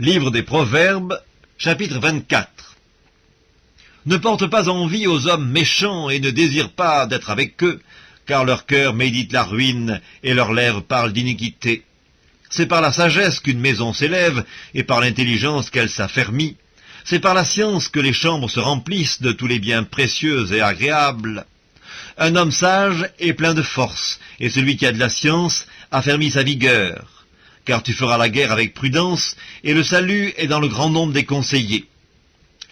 Livre des Proverbes, chapitre 24. Ne porte pas envie aux hommes méchants et ne désire pas d'être avec eux, car leur cœur médite la ruine et leurs lèvres parlent d'iniquité. C'est par la sagesse qu'une maison s'élève et par l'intelligence qu'elle s'affermit. C'est par la science que les chambres se remplissent de tous les biens précieux et agréables. Un homme sage est plein de force, et celui qui a de la science affermit sa vigueur. Car tu feras la guerre avec prudence, et le salut est dans le grand nombre des conseillers.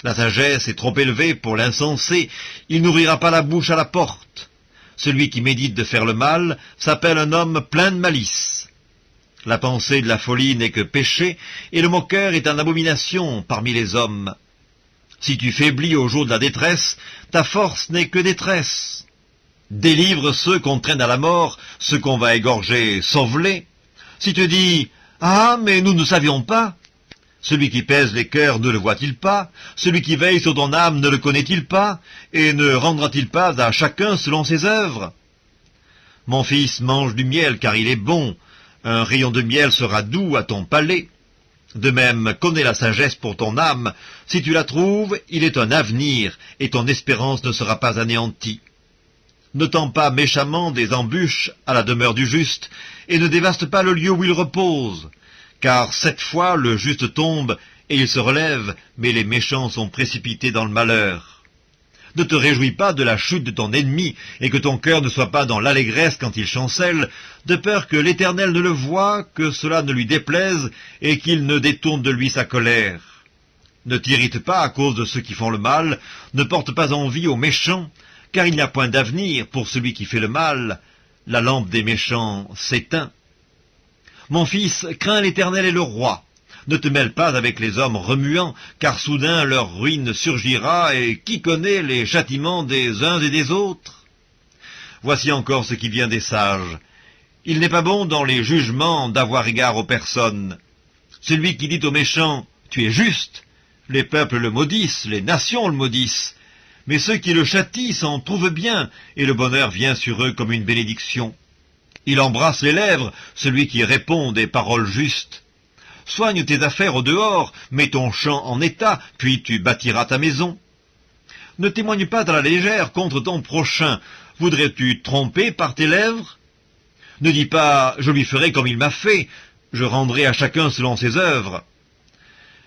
La sagesse est trop élevée pour l'insensé, il n'ouvrira pas la bouche à la porte. Celui qui médite de faire le mal s'appelle un homme plein de malice. La pensée de la folie n'est que péché, et le moqueur est une abomination parmi les hommes. Si tu faiblis au jour de la détresse, ta force n'est que détresse. Délivre ceux qu'on traîne à la mort, ceux qu'on va égorger, sauve-les. Si tu dis « Ah, mais nous ne savions pas », celui qui pèse les cœurs ne le voit-il pas? Celui qui veille sur ton âme ne le connaît-il pas? Et ne rendra-t-il pas à chacun selon ses œuvres? Mon fils, mange du miel, car il est bon. Un rayon de miel sera doux à ton palais. De même, connais la sagesse pour ton âme. Si tu la trouves, il est un avenir, et ton espérance ne sera pas anéantie. Ne tends pas méchamment des embûches à la demeure du juste, et ne dévaste pas le lieu où il repose. Car 7 fois le juste tombe, et il se relève, mais les méchants sont précipités dans le malheur. Ne te réjouis pas de la chute de ton ennemi, et que ton cœur ne soit pas dans l'allégresse quand il chancelle, de peur que l'Éternel ne le voie, que cela ne lui déplaise, et qu'il ne détourne de lui sa colère. Ne t'irrite pas à cause de ceux qui font le mal, ne porte pas envie aux méchants, car il n'y a point d'avenir pour celui qui fait le mal. La lampe des méchants s'éteint. Mon fils, crains l'Éternel et le roi. Ne te mêle pas avec les hommes remuants, car soudain leur ruine surgira, et qui connaît les châtiments des uns et des autres? Voici encore ce qui vient des sages. Il n'est pas bon dans les jugements d'avoir égard aux personnes. Celui qui dit aux méchants « Tu es juste », les peuples le maudissent, les nations le maudissent. Mais ceux qui le châtient s'en trouvent bien, et le bonheur vient sur eux comme une bénédiction. Il embrasse les lèvres, celui qui répond des paroles justes. Soigne tes affaires au dehors, mets ton champ en état, puis tu bâtiras ta maison. Ne témoigne pas à la légère contre ton prochain. Voudrais-tu tromper par tes lèvres? Ne dis pas « je lui ferai comme il m'a fait, je rendrai à chacun selon ses œuvres ».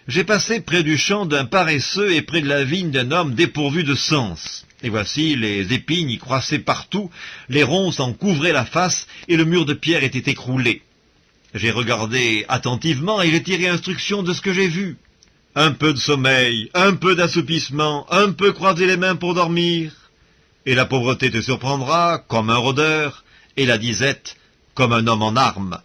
J'ai passé près du champ d'un paresseux et près de la vigne d'un homme dépourvu de sens. Et voici, les épines y croissaient partout, les ronces en couvraient la face, et le mur de pierre était écroulé. J'ai regardé attentivement, et j'ai tiré instruction de ce que j'ai vu. Un peu de sommeil, un peu d'assoupissement, un peu croiser les mains pour dormir. Et la pauvreté te surprendra comme un rôdeur, et la disette comme un homme en armes.